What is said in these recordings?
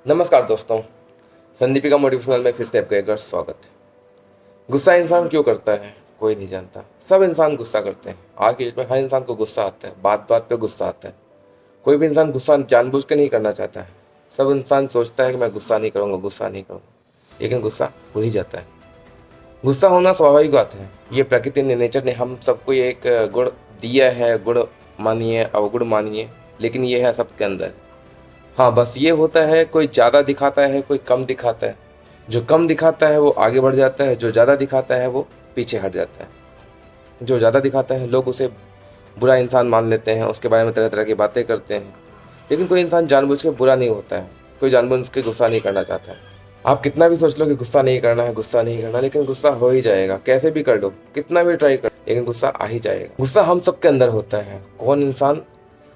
नमस्कार दोस्तों, संदीपिका मोटिवेशनल में फिर से आपका एक बार स्वागत है। गुस्सा इंसान क्यों करता है कोई नहीं जानता। सब इंसान गुस्सा करते हैं। आज के डेट में हर इंसान को गुस्सा आता है, बात बात पे गुस्सा आता है। कोई भी इंसान गुस्सा जानबूझ के नहीं करना चाहता है। सब इंसान सोचता है कि मैं गुस्सा नहीं करूँगा, गुस्सा नहीं करूँगा, लेकिन गुस्सा हो ही जाता है। गुस्सा होना स्वाभाविक बात है। ये प्रकृति ने, नेचर ने हम सबको ये एक गुण दिया है। गुण मानिए, अवगुण मानिए, लेकिन ये है सबके अंदर। हाँ, बस ये होता है, कोई ज़्यादा दिखाता है, कोई कम दिखाता है। जो कम दिखाता है वो आगे बढ़ जाता है, जो ज़्यादा दिखाता है वो पीछे हट जाता है। जो ज़्यादा दिखाता है लोग उसे बुरा इंसान मान लेते हैं, उसके बारे में तरह तरह की बातें करते हैं। लेकिन कोई इंसान जानबूझ के बुरा नहीं होता है, कोई जानबूझ के गुस्सा नहीं करना चाहता है। आप कितना भी सोच लो कि गुस्सा नहीं करना है, गुस्सा नहीं करना, लेकिन गुस्सा हो ही जाएगा। कैसे भी कर लो, कितना भी ट्राई कर, लेकिन गुस्सा आ ही जाएगा। गुस्सा हम सबके अंदर होता है। कौन इंसान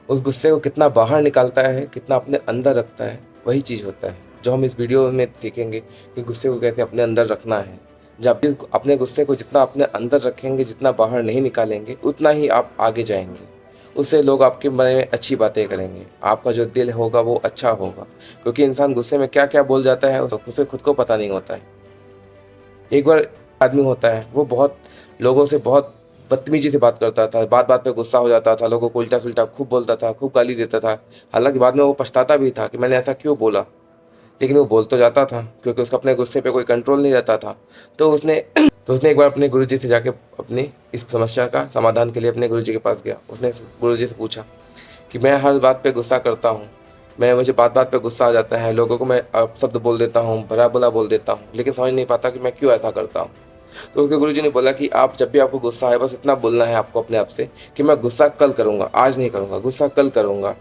उस गुस्से को कितना बाहर निकालता है, कितना अपने अंदर रखता है, वही चीज़ होता है जो हम इस वीडियो में सीखेंगे कि गुस्से को कैसे अपने अंदर रखना है। जब भी अपने गुस्से को जितना अपने अंदर रखेंगे, जितना बाहर नहीं निकालेंगे, उतना ही आप आगे जाएंगे। उससे लोग आपके बारे में अच्छी बातें करेंगे, आपका जो दिल होगा वो अच्छा होगा। क्योंकि इंसान गुस्से में क्या क्या बोल जाता है उसे खुद को पता नहीं होता है। एक बार आदमी होता है, वो बहुत लोगों से बहुत बदतमीजी से बात करता था, बात बात पे गुस्सा हो जाता था, लोगों को उल्टा सुल्टा खूब बोलता था, खूब गाली देता था। हालांकि बाद में वो पछताता भी था कि मैंने ऐसा क्यों बोला, लेकिन वो बोल तो जाता था क्योंकि उसका अपने गुस्से पे कोई कंट्रोल नहीं रहता था। तो उसने एक बार अपने गुरुजी से जाके अपनी इस समस्या का समाधान के लिए अपने गुरुजी के पास गया। उसने गुरुजी से पूछा कि मैं हर बात पे गुस्सा करता हूँ, मुझे बात बात पे गुस्सा आ जाता है, लोगों को मैं अपशब्द बोल देता हूँ, भला बुरा बोल देता हूँ, लेकिन समझ नहीं पाता कि मैं क्यों ऐसा करता हूँ। तो उसके गुरुजी ने बोला कि आप जब भी आपको गुस्सा आए, बस इतना बोलना है आपको अपने आप से कि मैं गुस्सा कल करूँगा, आज नहीं करूँगा, गुस्सा कल करूँगा।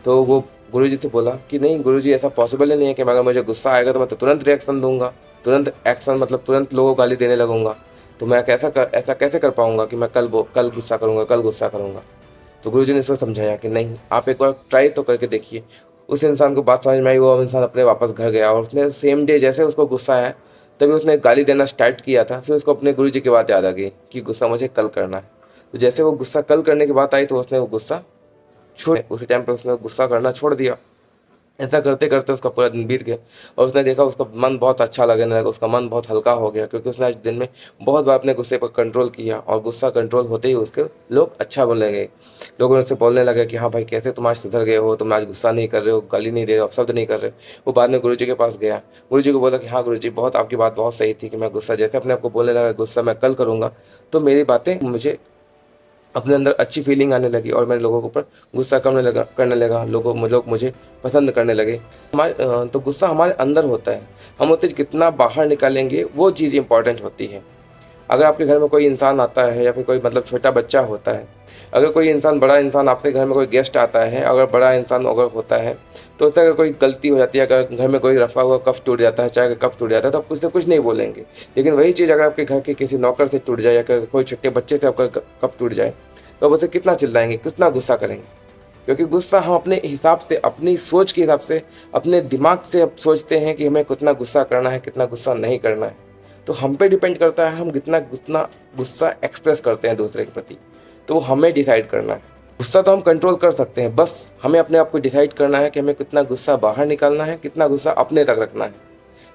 तो वो गुरुजी से बोला कि नहीं गुरुजी, ऐसा पॉसिबल ही नहीं है कि अगर मुझे गुस्सा आएगा तो मैं तो तुरंत रिएक्शन दूंगा, तुरंत एक्शन मतलब तुरंत लोगों को गाली देने लगूंगा। तो मैं ऐसा कैसे कर पाऊंगा कि मैं कल गुस्सा करूंगा, कल गुस्सा करूंगा। तो गुरुजी ने इसको समझाया कि नहीं, आप एक बार ट्राई तो करके देखिए। उस इंसान को बात समझ में आई, वो इंसान अपने वापस घर गया और उसने सेम डे जैसे उसको गुस्सा आया तभी उसने गाली देना स्टार्ट किया था। फिर उसको अपने गुरुजी की बात याद आ गई कि गुस्सा मुझे कल करना है। तो जैसे वो गुस्सा कल करने की बात आई तो उसने वो गुस्सा छोड़, उसी टाइम पे उसने गुस्सा करना छोड़ दिया। ऐसा करते करते उसका पूरा दिन बीत गया और उसने देखा उसका मन बहुत अच्छा लगने लगा, उसका मन बहुत हल्का हो गया, क्योंकि उसने आज दिन में बहुत बार अपने गुस्से पर कंट्रोल किया और गुस्सा कंट्रोल होते ही उसके लोग अच्छा बोलने लगे। लोग उससे बोलने लगे कि हाँ भाई, कैसे तुम आज सुधर गए हो, तुम आज गुस्सा नहीं कर रहे हो, गाली नहीं दे रहे हो, अपशब्द नहीं कर रहे हो। वो बाद में गुरुजी के पास गया, गुरुजी को बोला कि हाँ गुरुजी, बहुत आपकी बात बहुत सही थी कि मैं गुस्सा जैसे अपने आपको बोलने लगा गुस्सा मैं कल करूँगा, तो मेरी बातें मुझे अपने अंदर अच्छी फीलिंग आने लगी और मैंने लोगों के ऊपर गुस्सा करने लगा, लोग मुझे पसंद करने लगे। तो गुस्सा हमारे अंदर होता है, हम उसे कितना बाहर निकालेंगे वो चीज़ इंपॉर्टेंट होती है। अगर आपके घर में कोई इंसान आता है या फिर कोई मतलब छोटा बच्चा होता है, अगर कोई इंसान बड़ा इंसान आपसे घर में कोई गेस्ट आता है, अगर बड़ा इंसान अगर होता है तो उससे अगर कोई गलती हो जाती है, अगर घर में कोई रफा हुआ कप टूट जाता है, चाय का कप टूट जाता है, तो आप उससे कुछ नहीं बोलेंगे। लेकिन वही चीज़ अगर आपके घर के किसी नौकर से टूट जाए या कोई छोटे बच्चे से आपका कप टूट जाए तो आप उसे कितना चिल्लाएंगे, कितना गुस्सा करेंगे। क्योंकि गुस्सा हम अपने हिसाब से, अपनी सोच के हिसाब से, अपने दिमाग से अब सोचते हैं कि हमें कितना गुस्सा करना है, कितना गुस्सा नहीं करना है। तो हम पे डिपेंड करता है हम कितना गुस्सा एक्सप्रेस करते हैं दूसरे के प्रति। तो वो हमें डिसाइड करना है। गुस्सा तो हम कंट्रोल कर सकते हैं, बस हमें अपने आप को डिसाइड करना है कि हमें कितना गुस्सा बाहर निकालना है, कितना गुस्सा अपने तक रखना है।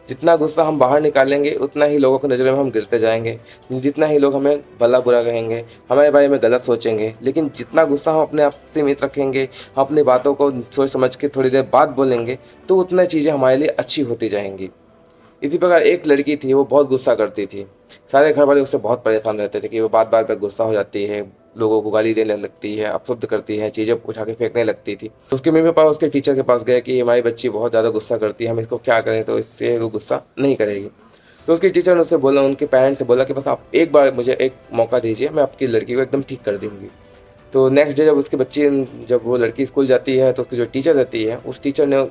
जितना गुस्सा हम बाहर निकालेंगे उतना ही लोगों की नज़रों में हम गिरते जाएंगे, जितना ही लोग हमें भला बुरा कहेंगे, हमारे बारे में गलत सोचेंगे। लेकिन जितना गुस्सा हम अपने आप से मित रखेंगे, हम अपनी बातों को सोच समझ के थोड़ी देर बाद बोलेंगे, तो उतना चीज़ें हमारे लिए अच्छी होती जाएंगी। इसी प्रकार एक लड़की थी, वो बहुत गुस्सा करती थी। सारे घर वाले उससे बहुत परेशान रहते थे कि वो बात बात पर गुस्सा हो जाती है, लोगों को गाली देने लगती है, अपशब्द करती है, चीज़ें उठा के फेंकने लगती थी। उसके मम्मी पापा उसके टीचर के पास गए कि हमारी बच्ची बहुत ज़्यादा गुस्सा करती है, हम इसको क्या करें तो इससे वो गुस्सा नहीं करेगी। तो उसके टीचर ने उससे बोला, उनके पेरेंट्स से बोला कि बस आप एक बार मुझे एक मौका दीजिए, मैं आपकी लड़की को एकदम ठीक कर दूँगी। तो नेक्स्ट डे जब वो लड़की स्कूल जाती है तो उसकी जो टीचर रहती है, उस टीचर ने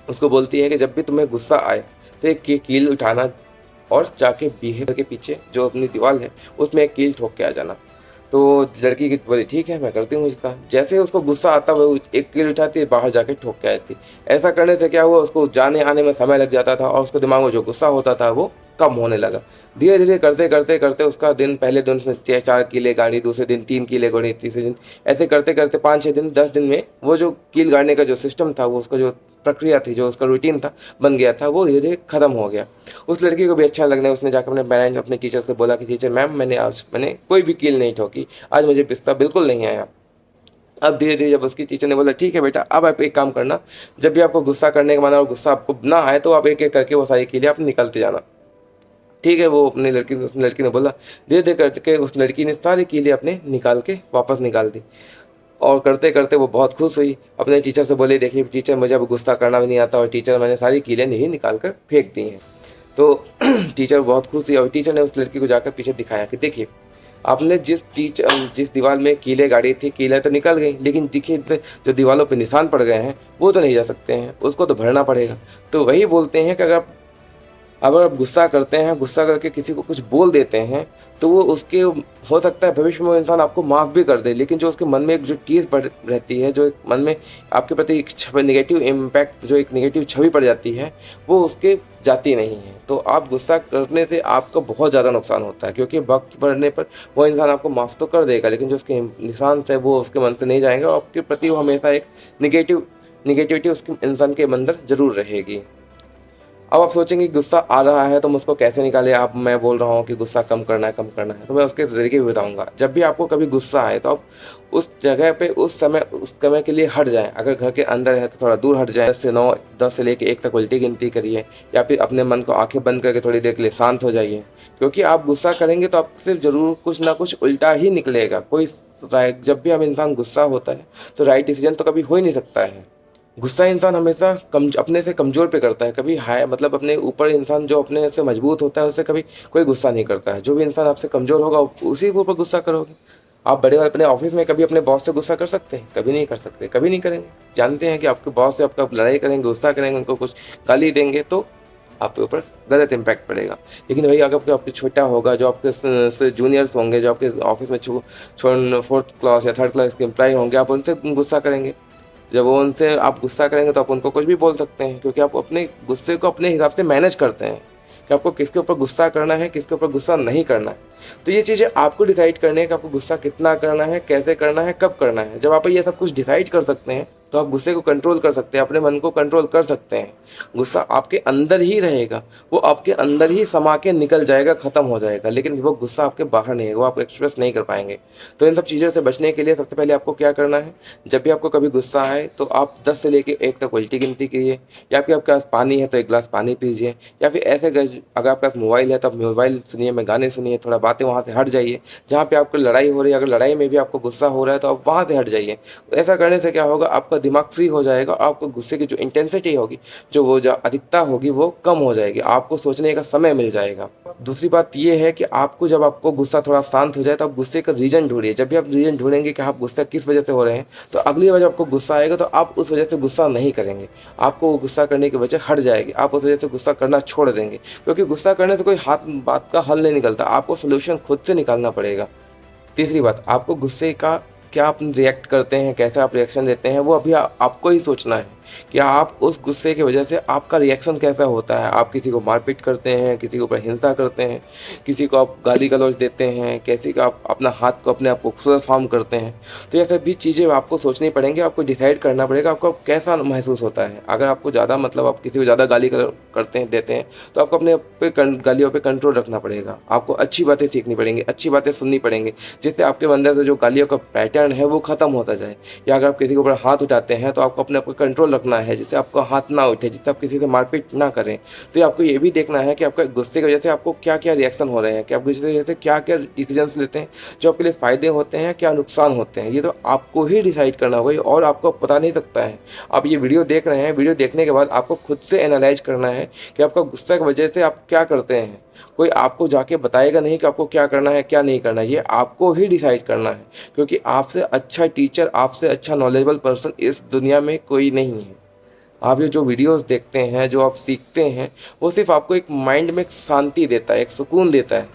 उसको बोलती है कि जब भी तुम्हें गुस्सा आए तो एक कील उठाना और जाके बिहेवियर के पीछे जो अपनी दीवार है उसमें एक कील ठोक के आ जाना। तो लड़की की बोली ठीक है, मैं करती हूँ इसका। जैसे उसको गुस्सा आता वो एक कील उठाती है, बाहर जाके ठोक के आती। ऐसा करने से क्या हुआ, उसको जाने आने में समय लग जाता था और उसके दिमाग में जो गुस्सा होता था वो कम होने लगा। धीरे धीरे करते करते करते उसका दिन, पहले दिन उसने 4 कीले गाड़ी, दूसरे दिन 3 कीले गाड़ी, तीसरे दिन ऐसे करते करते 5-6 दिन 10 दिन में वो जो कील गाड़ने का जो सिस्टम था, वो उसका जो प्रक्रिया थी, जो उसका रूटीन था बन गया था, वो धीरे धीरे खत्म हो गया। उस लड़की को भी अच्छा लगने, उसने जाकर अपने पेरेंट्स, अपने टीचर से बोला कि टीचर मैम, मैंने कोई भी कील नहीं ठोकी, आज मुझे पिस्ता बिल्कुल नहीं आया। अब धीरे धीरे जब उसकी टीचर ने बोला ठीक है बेटा, अब आप एक काम करना, जब भी आपको गुस्सा करने का मन और गुस्सा आपको ना आए तो आप एक एक करके वो सारी कीलें आप निकलते जाना। ठीक है, वो अपनी उस लड़की ने बोला। धीरे धीरे करके उस लड़की ने सारी कीलें अपने निकाल के वापस निकाल दी, और करते करते वो बहुत खुश हुई। अपने टीचर से बोले देखिए टीचर, मुझे अब गुस्सा करना भी नहीं आता, और टीचर मैंने सारी कीलें नहीं निकाल कर फेंक दी हैं। तो टीचर बहुत खुश हुई, और टीचर ने उस लड़की को जाकर पीछे दिखाया कि देखिए, आपने जिस दीवार में कीलें गाड़ी थी, कीलें तो निकल गई, लेकिन देखिए जो दीवारों पे निशान पड़ गए हैं वो तो नहीं जा सकते हैं, उसको तो भरना पड़ेगा। तो वही बोलते हैं कि अगर आप गुस्सा करते हैं, गुस्सा करके किसी को कुछ बोल देते हैं, तो वो उसके हो सकता है भविष्य में वो इंसान आपको माफ़ भी कर दे, लेकिन जो उसके मन में एक जो टीस पड़ रहती है, जो एक मन में आपके प्रति एक नेगेटिव इम्पैक्ट, जो एक नेगेटिव छवि पड़ जाती है, वो उसके जाती नहीं है। तो आप गुस्सा करने से आपका बहुत ज़्यादा नुकसान होता है, क्योंकि वक्त बढ़ने पर वो इंसान आपको माफ़ तो कर देगा, लेकिन जो उसके निशान से वो उसके मन से नहीं जाएंगे, और आपके प्रति वो हमेशा एक निगेटिविटी उसके इंसान के अंदर ज़रूर रहेगी। अब आप सोचेंगे गुस्सा आ रहा है तो हम उसको कैसे निकालें। आप मैं बोल रहा हूँ कि गुस्सा कम करना है, तो मैं उसके तरीके भी बताऊँगा। जब भी आपको कभी गुस्सा आए तो आप उस जगह पे उस समय के लिए हट जाएं। अगर घर के अंदर है तो थोड़ा दूर हट जाएं। 10 से 9, 10 से लेके 1 तक उल्टी गिनती करिए, या फिर अपने मन को आंखें बंद करके थोड़ी देर के लिए शांत हो जाइए, क्योंकि आप गुस्सा करेंगे तो आपसे ज़रूर कुछ ना कुछ उल्टा ही निकलेगा। जब भी हम इंसान गुस्सा होता है तो राइट डिसीजन तो कभी हो ही नहीं सकता है। गुस्सा इंसान हमेशा अपने से कमज़ोर पे करता है, कभी हाय मतलब अपने ऊपर इंसान जो अपने से मजबूत होता है उससे कभी कोई गुस्सा नहीं करता है। जो भी इंसान आपसे कमज़ोर होगा उसी के ऊपर गुस्सा करोगे। आप बड़े अपने ऑफिस में कभी अपने बॉस से गुस्सा कर सकते हैं? कभी नहीं कर सकते, कभी नहीं करेंगे। जानते हैं कि आपके बॉस से आपका लड़ाई करेंगे, गुस्सा करेंगे, उनको कुछ गाली देंगे तो आपके ऊपर गलत इम्पैक्ट पड़ेगा। लेकिन वही अगर आपके छोटा होगा, जो आपके से जूनियर्स होंगे, जो आपके ऑफिस में 4th क्लास या 3rd क्लास के एम्प्लॉय होंगे, आप उनसे गुस्सा करेंगे। जब वो उनसे आप गुस्सा करेंगे तो आप उनको कुछ भी बोल सकते हैं, क्योंकि आप अपने गुस्से को अपने हिसाब से मैनेज करते हैं कि आपको किसके ऊपर गुस्सा करना है, किसके ऊपर गुस्सा नहीं करना है। तो ये चीज़ें आपको डिसाइड करनी है कि आपको गुस्सा कितना करना है, कैसे करना है, कब करना है। जब आप ये सब कुछ डिसाइड कर सकते हैं तो आप गुस्से को कंट्रोल कर सकते हैं, अपने मन को कंट्रोल कर सकते हैं। गुस्सा आपके अंदर ही रहेगा, वो आपके अंदर ही समा के निकल जाएगा, ख़त्म हो जाएगा, लेकिन वो गुस्सा आपके बाहर नहीं है, वो आप एक्सप्रेस नहीं कर पाएंगे। तो इन सब चीज़ों से बचने के लिए सबसे पहले आपको क्या करना है, जब भी आपको कभी गुस्सा आए तो आप 10 से लेके 1 तक उल्टी गिनती कीजिए, या फिर आपके पास पानी है तो 1 गिलास पानी पीजिए, या फिर ऐसे अगर आपके पास मोबाइल है तो आप मोबाइल सुनिए, में गाने सुनिए, थोड़ा बातें वहाँ से हट जाइए। जहाँ पे आपको लड़ाई हो रही है, अगर लड़ाई में भी आपको गुस्सा हो रहा है तो आप वहाँ से हट जाइए। ऐसा करने से क्या होगा, आपका दिमाग फ्री हो जाएगा, और आपको गुस्से की जो इंटेंसिटी होगी, जो अधिकता होगी, वो कम हो जाएगी, आपको सोचने का समय मिल जाएगा। दूसरी बात ये है कि आपको जब आपको गुस्सा थोड़ा शांत हो जाए तो आप गुस्से का रीज़न ढूंढिए। जब भी आप रीज़न ढूंढेंगे कि आप गुस्सा किस वजह से हो रहे हैं, तो अगली बार जब आपको गुस्सा आएगा तो आप उस वजह से गुस्सा नहीं करेंगे, आपको वो गुस्सा करने की वजह हट जाएगी, आप उस वजह से गुस्सा करना छोड़ देंगे। क्योंकि गुस्सा करने से कोई बात का हल नहीं निकलता, आपको सोल्यूशन खुद से निकालना पड़ेगा। तीसरी बात, आपको गुस्से का क्या आप रिएक्ट करते हैं, कैसे आप रिएक्शन देते हैं, वो अभी आपको ही सोचना है कि आप उस गुस्से की वजह से आपका रिएक्शन कैसा होता है। आप किसी को मारपीट करते हैं, किसी के ऊपर हिंसा करते हैं, किसी को आप गाली गलौज देते हैं, किसी का आप अपना हाथ को अपने आप को खूबसूरत फार्म करते हैं। तो ये सभी चीज़ें आपको सोचनी पड़ेंगी, आपको डिसाइड करना पड़ेगा आपको कैसा महसूस होता है। अगर आपको ज़्यादा मतलब आप किसी को ज़्यादा गाली देते हैं तो आपको अपने गालियों पर कंट्रोल रखना पड़ेगा। आपको अच्छी बातें सीखनी पड़ेंगी, अच्छी बातें सुननी पड़ेंगी, जिससे आपके अंदर से जो गालियों का पैटर्न है वो ख़त्म होता जाए। या अगर आप किसी के ऊपर हाथ उठाते हैं तो आपको अपने आप को कंट्रोल रखना है, जिससे आपका हाथ ना उठे, जिससे आप किसी से मारपीट ना करें। तो आपको ये भी देखना है कि आपका गुस्से की वजह से आपको क्या क्या रिएक्शन हो रहे हैं, कि आप गुस्से की वजह से क्या क्या डिसीजंस लेते हैं जो आपके लिए फ़ायदे होते हैं, क्या नुकसान होते हैं। ये तो आपको ही डिसाइड करना होगा, और आपको पता नहीं सकता है। आप ये वीडियो देख रहे हैं, वीडियो देखने के बाद आपको खुद से एनालाइज करना है कि आपका गुस्से की वजह से आप क्या करते हैं। कोई आपको जाके बताएगा नहीं कि आपको क्या करना है, क्या नहीं करना है, ये आपको ही डिसाइड करना है। क्योंकि आपसे अच्छा टीचर, आपसे अच्छा नॉलेजेबल पर्सन इस दुनिया में कोई नहीं है। आप ये जो वीडियोस देखते हैं, जो आप सीखते हैं, वो सिर्फ आपको एक माइंड में एक शांति देता है, एक सुकून देता है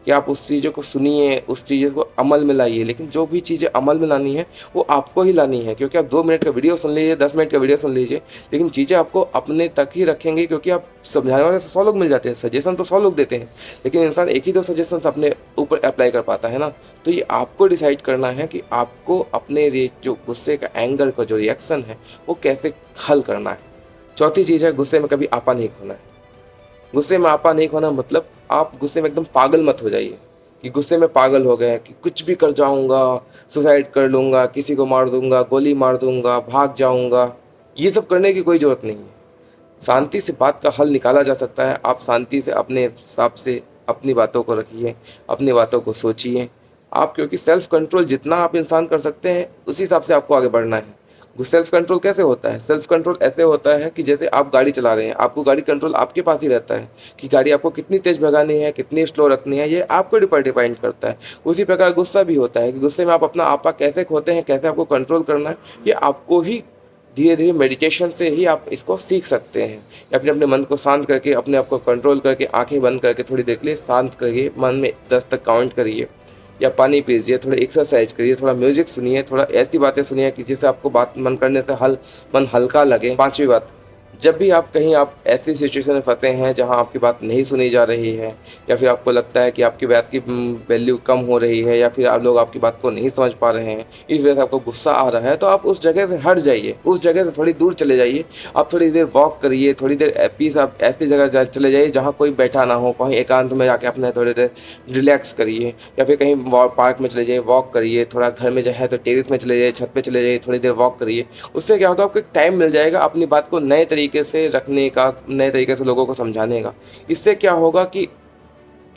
कि आप उस चीज़ों को सुनिए, उस चीज़ों को अमल में लाइए, लेकिन जो भी चीज़ें अमल में लानी है वो आपको ही लानी है। क्योंकि आप 2 मिनट का वीडियो सुन लीजिए, 10 मिनट का वीडियो सुन लीजिए, लेकिन चीज़ें आपको अपने तक ही रखेंगे, क्योंकि आप समझाने वाले 100 लोग मिल जाते हैं, सजेशन तो 100 लोग देते हैं, लेकिन इंसान एक ही 2 सजेशन अपने ऊपर अप्लाई कर पाता है ना। तो ये आपको डिसाइड करना है कि आपको अपने जो गुस्से का एंगर का जो रिएक्शन है वो कैसे हल करना है। चौथी चीज़ है, गुस्से में कभी आपा नहीं खोना है। गुस्से में आपा नहीं खोना मतलब आप गुस्से में एकदम पागल मत हो जाइए कि गुस्से में पागल हो गए कि कुछ भी कर जाऊंगा, सुसाइड कर लूंगा, किसी को मार दूंगा, गोली मार दूंगा, भाग जाऊंगा। ये सब करने की कोई ज़रूरत नहीं है। शांति से बात का हल निकाला जा सकता है। आप शांति से अपने हिसाब से अपनी बातों को रखिए, अपनी बातों को सोचिए आप, क्योंकि सेल्फ कंट्रोल जितना आप इंसान कर सकते हैं उसी हिसाब से आपको आगे बढ़ना है। सेल्फ कंट्रोल कैसे होता है? सेल्फ कंट्रोल ऐसे होता है कि जैसे आप गाड़ी चला रहे हैं, आपको गाड़ी कंट्रोल आपके पास ही रहता है कि गाड़ी आपको कितनी तेज़ भगानी है, कितनी स्लो रखनी है, ये आपके ऊपर डिपेंड करता है। उसी प्रकार गुस्सा भी होता है कि गुस्से में आप अपना आपा कैसे खोते हैं, कैसे आपको कंट्रोल करना है, ये आपको ही धीरे धीरे मेडिटेशन से ही आप इसको सीख सकते हैं। अपने अपने मन को शांत करके, अपने आप को कंट्रोल करके, आंखें बंद करके थोड़ी देर के लिए शांत करिए, मन में 10 तक काउंट करिए, या पानी पीजिए, थोड़ा एक्सरसाइज करिए, थोड़ा म्यूजिक सुनिए, थोड़ा ऐसी बातें सुनिए कि जिससे आपको बात मन करने से मन हल्का लगे। पांचवी बात, जब भी आप कहीं आप ऐसी सिचुएशन में फंसे हैं जहां आपकी बात नहीं सुनी जा रही है, या फिर आपको लगता है कि आपकी बात की वैल्यू कम हो रही है, या फिर आप लोग आपकी बात को नहीं समझ पा रहे हैं, इस वजह से आपको गुस्सा आ रहा है, तो आप उस जगह से हट जाइए, उस जगह से थोड़ी दूर चले जाइए। आप थोड़ी देर वॉक करिए, थोड़ी देर पीस आप ऐसी जगह चले जाइए जहाँ कोई बैठा ना हो, कहीं एकांत में जाके अपने थोड़ी देर रिलैक्स करिए, या फिर कहीं पार्क में चले जाइए, वॉक करिए, थोड़ा घर में जो है तो टेरेस में चले जाइए, छत पे चले जाइए, थोड़ी देर वॉक करिए। उससे क्या होगा, आपको एक टाइम मिल जाएगा अपनी बात को नए तरीके से रखने का, नए तरीके से लोगों को समझाने का। इससे क्या होगा कि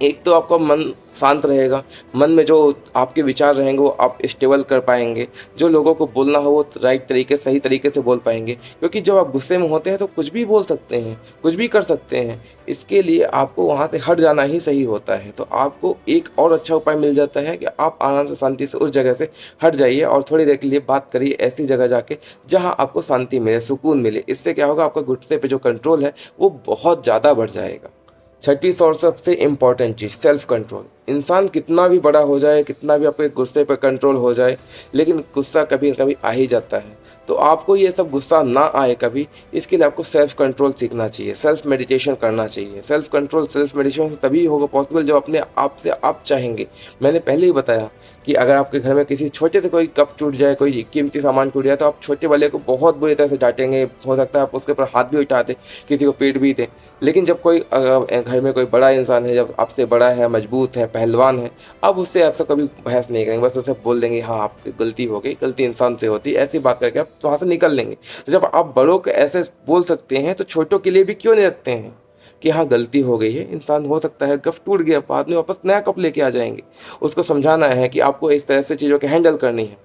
एक तो आपका मन शांत रहेगा, मन में जो आपके विचार रहेंगे वो आप स्टेबल कर पाएंगे, जो लोगों को बोलना हो वो राइट तरीके सही तरीके से बोल पाएंगे। क्योंकि जब आप गुस्से में होते हैं तो कुछ भी बोल सकते हैं, कुछ भी कर सकते हैं, इसके लिए आपको वहाँ से हट जाना ही सही होता है। तो आपको एक और अच्छा उपाय मिल जाता है कि आप आराम से शांति से उस जगह से हट जाइए और थोड़ी देर के लिए बात करिए ऐसी जगह जाके जहाँ आपको शांति मिले, सुकून मिले। इससे क्या होगा, आपका गुस्से पे जो कंट्रोल है वो बहुत ज़्यादा बढ़ जाएगा। छठी और सबसे इम्पॉर्टेंट चीज़, सेल्फ कंट्रोल। इंसान कितना भी बड़ा हो जाए, कितना भी आपके गुस्से पर कंट्रोल हो जाए, लेकिन गुस्सा कभी न कभी आ ही जाता है। तो आपको ये सब गुस्सा ना आए कभी, इसके लिए आपको सेल्फ कंट्रोल सीखना चाहिए, सेल्फ मेडिटेशन करना चाहिए। सेल्फ कंट्रोल, सेल्फ मेडिटेशन तभी होगा पॉसिबल जब अपने आप से आप चाहेंगे। मैंने पहले ही बताया कि अगर आपके घर में किसी छोटे से कोई कप टूट जाए, कोई कीमती सामान टूट जाए, तो आप छोटे वाले को बहुत बुरी तरह से डांटेंगे, हो सकता है आप उसके ऊपर हाथ भी उठा दें, किसी को पीट भी दें। लेकिन जब कोई घर में कोई बड़ा इंसान है, जब आपसे बड़ा है, मजबूत है, पहलवान है, अब उससे आपसे कभी बहस नहीं करेंगे, बस उसे बोल देंगे हाँ आपकी गलती हो गई, गलती इंसान से होती है, ऐसी बात करके आप वहाँ से निकल लेंगे। तो जब आप बड़ों को ऐसे बोल सकते हैं तो छोटों के लिए भी क्यों नहीं रखते हैं कि हाँ गलती हो गई है, इंसान हो सकता है कप टूट गया, बाद में वापस नया कप लेके आ जाएंगे। उसको समझाना है कि आपको इस तरह से चीज़ों के हैंडल करनी है।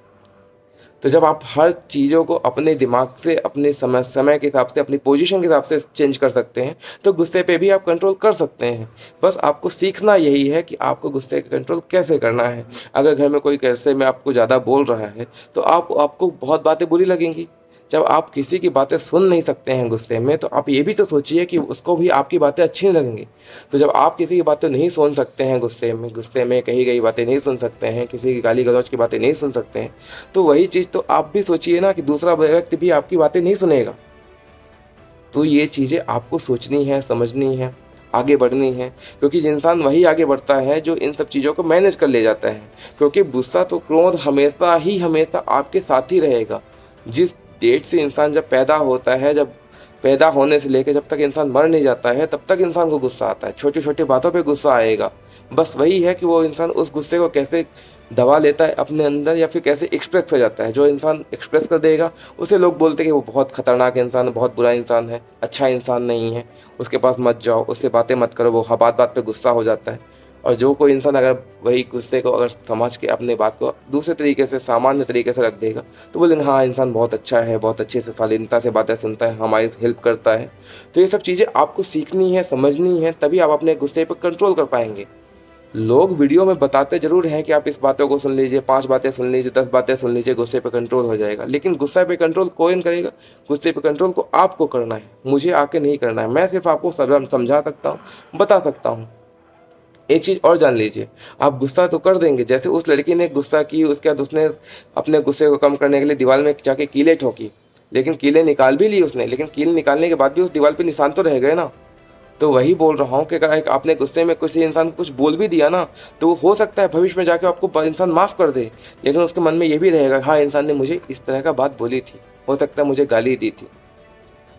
तो जब आप हर चीज़ों को अपने दिमाग से, अपने समय के हिसाब से, अपनी पोजीशन के हिसाब से चेंज कर सकते हैं, तो गुस्से पे भी आप कंट्रोल कर सकते हैं। बस आपको सीखना यही है कि आपको गुस्से का कंट्रोल कैसे करना है। अगर घर में कोई कैसे में आपको ज़्यादा बोल रहा है तो आपको बहुत बातें बुरी लगेंगी। जब आप किसी की बातें सुन नहीं सकते हैं गुस्से में, तो आप ये भी तो सोचिए कि उसको भी आपकी बातें अच्छी नहीं लगेंगी। तो जब आप किसी की बातें नहीं सुन सकते हैं, गुस्से में कही गई बातें नहीं सुन सकते हैं, किसी की गाली गलौज की बातें नहीं सुन सकते हैं, तो वही चीज़ तो आप भी सोचिए ना कि दूसरा व्यक्ति भी आपकी बातें नहीं सुनेगा। तो ये चीज़ें आपको सोचनी है, समझनी है, आगे बढ़नी है। क्योंकि इंसान वही आगे बढ़ता है जो इन सब चीज़ों को मैनेज कर ले जाता है। क्योंकि गुस्सा तो, क्रोध हमेशा आपके साथ ही रहेगा। जिस डेट से इंसान जब पैदा होता है, जब पैदा होने से लेकर जब तक इंसान मर नहीं जाता है, तब तक इंसान को गुस्सा आता है। छोटी छोटी बातों पे गुस्सा आएगा। बस वही है कि वो इंसान उस गुस्से को कैसे दबा लेता है अपने अंदर, या फिर कैसे एक्सप्रेस हो जाता है। जो इंसान एक्सप्रेस कर देगा उसे लोग बोलते हैं कि वो बहुत खतरनाक इंसान है, बहुत बुरा इंसान है, अच्छा इंसान नहीं है, उसके पास मत जाओ, उससे बातें मत करो, वो बात बात पे गुस्सा हो जाता है। और जो कोई इंसान अगर वही गुस्से को अगर समझ के अपने बात को दूसरे तरीके से, सामान्य तरीके से रख देगा, तो बोलेंगे हाँ इंसान बहुत अच्छा है, बहुत अच्छे से शालीनता से बातें सुनता है, हमारी हेल्प करता है। तो ये सब चीज़ें आपको सीखनी है, समझनी है, तभी आप अपने गुस्से पर कंट्रोल कर पाएंगे। लोग वीडियो में बताते जरूर हैं कि आप इस बातों को सुन लीजिए, 5 बातें सुन लीजिए, 10 बातें सुन लीजिए, गुस्से पे कंट्रोल हो जाएगा। लेकिन गुस्से पे कंट्रोल कौन करेगा? गुस्से पे कंट्रोल को आपको करना है, मुझे आके नहीं करना है। मैं सिर्फ आपको समझा सकता हूँ, बता सकता हूँ। एक चीज़ और जान लीजिए, आप गुस्सा तो कर देंगे, जैसे उस लड़की ने गुस्सा की, उसके बाद उसने अपने गुस्से को कम करने के लिए दीवार में जाके कीलें ठोकी, लेकिन कीलें निकाल भी ली उसने, लेकिन कील निकालने के बाद भी उस दीवार पे निशान तो रह गए ना। तो वही बोल रहा हूँ कि अगर आपने गुस्से में किसी इंसान को कुछ बोल भी दिया ना, तो वो हो सकता है भविष्य में जाके आपको इंसान माफ़ कर दे, लेकिन उसके मन में ये भी रहेगा, हाँ इंसान ने मुझे इस तरह का बात बोली थी, हो सकता है मुझे गाली दी थी।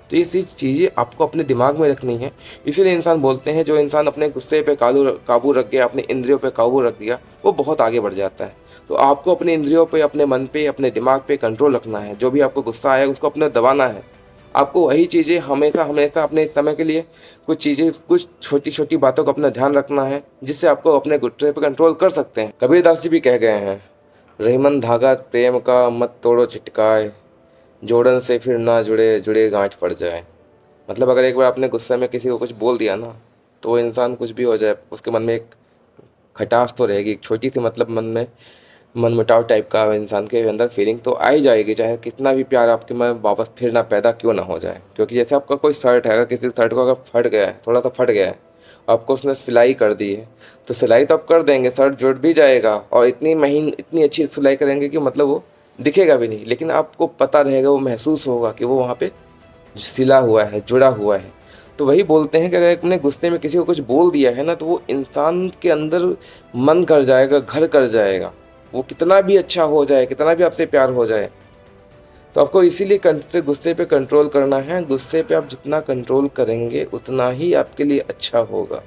तो ये सी चीज़ें आपको अपने दिमाग में रखनी है। इसीलिए इंसान बोलते हैं, जो इंसान अपने गुस्से पे काबू रख गया, अपने इंद्रियों पे काबू रख दिया, वो बहुत आगे बढ़ जाता है। तो आपको अपने इंद्रियों पे, अपने मन पे, अपने दिमाग पे कंट्रोल रखना है। जो भी आपको गुस्सा आया उसको अपने दबाना है। आपको वही चीज़ें हमेशा हमेशा अपने समय के लिए कुछ चीज़ें, कुछ छोटी छोटी बातों का अपना ध्यान रखना है, जिससे आपको अपने गुस्से पे कंट्रोल कर सकते हैं। कबीरदास जी भी कह गए हैं, रहीमन धागा प्रेम का मत तोड़ो चिटकाए, जोड़न से फिर ना जुड़े जुड़े गांठ पड़ जाए। मतलब अगर एक बार आपने गुस्से में किसी को कुछ बोल दिया ना, तो वो इंसान कुछ भी हो जाए, उसके मन में एक खटास तो रहेगी, एक छोटी सी मतलब मन में मनमुटाव टाइप का इंसान के अंदर फीलिंग तो आ ही जाएगी, चाहे कितना भी प्यार आपके में वापस फिर ना पैदा क्यों ना हो जाए। क्योंकि जैसे आपका कोई शर्ट है, अगर किसी शर्ट को अगर फट गया है, थोड़ा सा फट गया है, आपको उसने सिलाई कर दी है, तो सिलाई तो आप कर देंगे, शर्ट जुड़ भी जाएगा, और इतनी अच्छी सिलाई करेंगे कि मतलब वो दिखेगा भी नहीं, लेकिन आपको पता रहेगा, वो महसूस होगा कि वो वहाँ पे सिला हुआ है, जुड़ा हुआ है। तो वही बोलते हैं कि अगर आपने गुस्से में किसी को कुछ बोल दिया है ना, तो वो इंसान के अंदर मन कर जाएगा, घर कर जाएगा, वो कितना भी अच्छा हो जाए, कितना भी आपसे प्यार हो जाए। तो आपको इसीलिए गुस्से पे कंट्रोल करना है। गुस्से पे आप जितना कंट्रोल करेंगे उतना ही आपके लिए अच्छा होगा।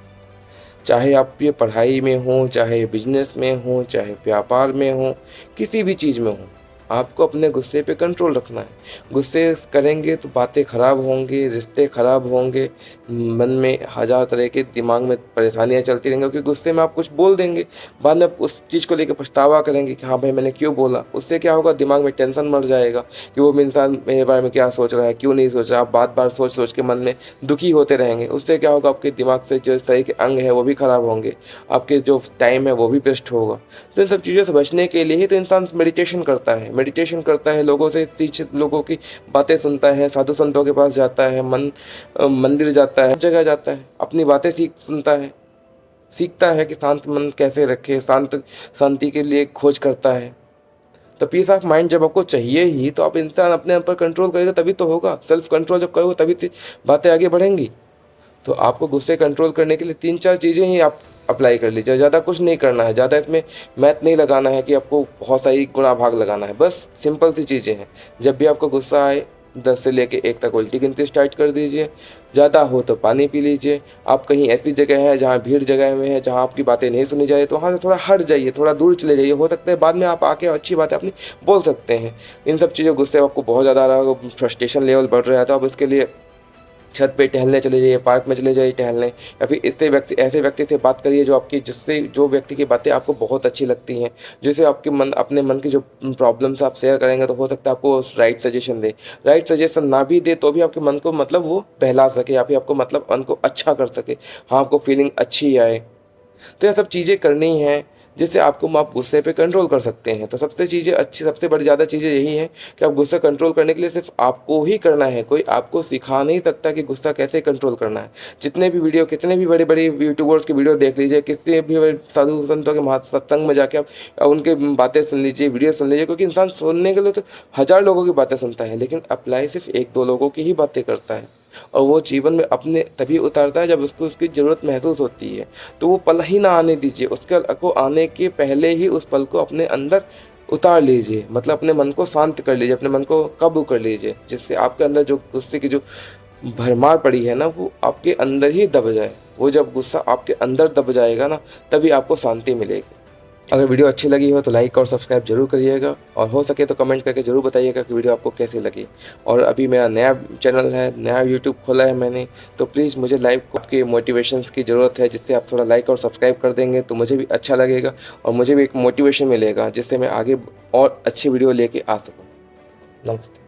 चाहे आप ये पढ़ाई में हो, चाहे बिजनेस में हो, चाहे व्यापार में हो, किसी भी चीज़ में हो, आपको अपने गुस्से पे कंट्रोल रखना है। गुस्से करेंगे तो बातें खराब होंगी, रिश्ते खराब होंगे, मन में हज़ार तरह के दिमाग में परेशानियां चलती रहेंगी, क्योंकि गुस्से में आप कुछ बोल देंगे, बाद में उस चीज़ को लेकर पछतावा करेंगे कि हाँ भाई मैंने क्यों बोला। उससे क्या होगा, दिमाग में टेंशन बढ़ जाएगा कि वो इंसान मेरे बारे में क्या सोच रहा है, क्यों नहीं सोच रहा। आप बार बार सोच सोच के मन में दुखी होते रहेंगे। उससे क्या होगा, आपके दिमाग से जो सही के अंग है वो भी खराब होंगे, आपके जो टाइम है वो भी वेस्ट होगा। तो इन सब चीज़ों से बचने के लिए ही तो इंसान मेडिटेशन करता है। मेडिटेशन करता है, लोगों से लोगों की बातें सुनता है, साधु संतों के पास जाता है, मंदिर जाता है, जगह जाता है, अपनी बातें सुनता है, सीखता है कि शांत मन कैसे रखे, शांति के लिए खोज करता है। तो पीस ऑफ माइंड जब आपको चाहिए ही, तो आप इंसान अपने ऊपर कंट्रोल करेगा तभी तो होगा। सेल्फ कंट्रोल जब करोगे तभी बातें आगे बढ़ेंगी। तो आपको गुस्से कंट्रोल करने के लिए 3-4 चीज़ें ही आप अप्लाई कर लीजिए। ज़्यादा कुछ नहीं करना है, ज़्यादा इसमें मैथ नहीं लगाना है कि आपको बहुत सारी गुणा भाग लगाना है। बस सिंपल सी चीज़ें हैं। जब भी आपको गुस्सा आए, 10 से लेके 1 तक उल्टी गिनती स्टार्ट कर दीजिए। ज़्यादा हो तो पानी पी लीजिए। आप कहीं ऐसी जगह है जहाँ भीड़ जगह में है, जहाँ आपकी बातें नहीं सुनी जाए, तो वहाँ से थोड़ा हट जाइए, थोड़ा दूर चले जाइए। हो सकता है बाद में आप आके अच्छी बातें अपनी बोल सकते हैं। इन सब चीज़ों गुस्से आपको बहुत ज़्यादा आ रहा होगा, फ्रस्ट्रेशन लेवल बढ़ रहा है, तो आप इसके लिए छत पे टहलने चले जाइए, पार्क में चले जाइए टहलने, या फिर ऐसे व्यक्ति से बात करिए जो व्यक्ति की बातें आपको बहुत अच्छी लगती हैं, जिसे अपने मन की जो प्रॉब्लम्स आप शेयर करेंगे, तो हो सकता है आपको राइट सजेशन दे। राइट सजेशन ना भी दे तो भी आपके मन को मतलब वो बहला सके, या फिर आपको मतलब मन को अच्छा कर सके, हाँ आपको फीलिंग अच्छी आए। तो ये सब चीज़ें करनी है जिससे आप गुस्से पे कंट्रोल कर सकते हैं। तो सबसे बड़ी ज़्यादा चीज़ें यही हैं कि आप गुस्सा कंट्रोल करने के लिए सिर्फ आपको ही करना है। कोई आपको सिखा नहीं सकता कि गुस्सा कैसे कंट्रोल करना है। कितने भी बड़े बड़े यूट्यूबर्स की वीडियो देख लीजिए, किसी भी साधु संतों के सत्संग में जाके आप उनके बातें सुन लीजिए, वीडियो सुन लीजिए, क्योंकि इंसान सुनने के लिए तो 1000 लोगों की बातें सुनता है, लेकिन अप्लाई सिर्फ 1-2 लोगों की ही बातें करता है। और वो जीवन में अपने तभी उतारता है जब उसको उसकी ज़रूरत महसूस होती है। तो वो पल ही ना आने दीजिए, उसके को आने के पहले ही उस पल को अपने अंदर उतार लीजिए। मतलब अपने मन को शांत कर लीजिए, अपने मन को काबू कर लीजिए, जिससे आपके अंदर जो गुस्से की जो भरमार पड़ी है ना, वो आपके अंदर ही दब जाए। वो जब गुस्सा आपके अंदर दब जाएगा ना, तभी आपको शांति मिलेगी। अगर वीडियो अच्छी लगी हो तो लाइक और सब्सक्राइब जरूर करिएगा, और हो सके तो कमेंट करके ज़रूर बताइएगा कि वीडियो आपको कैसी लगी। और अभी मेरा नया चैनल है, नया यूट्यूब खोला है मैंने, तो प्लीज़ मुझे आपके मोटिवेशंस की ज़रूरत है, जिससे आप थोड़ा लाइक और सब्सक्राइब कर देंगे तो मुझे भी अच्छा लगेगा, और मुझे भी एक मोटिवेशन मिलेगा, जिससे मैं आगे और अच्छी वीडियो लेके आ सकूँ। नमस्ते।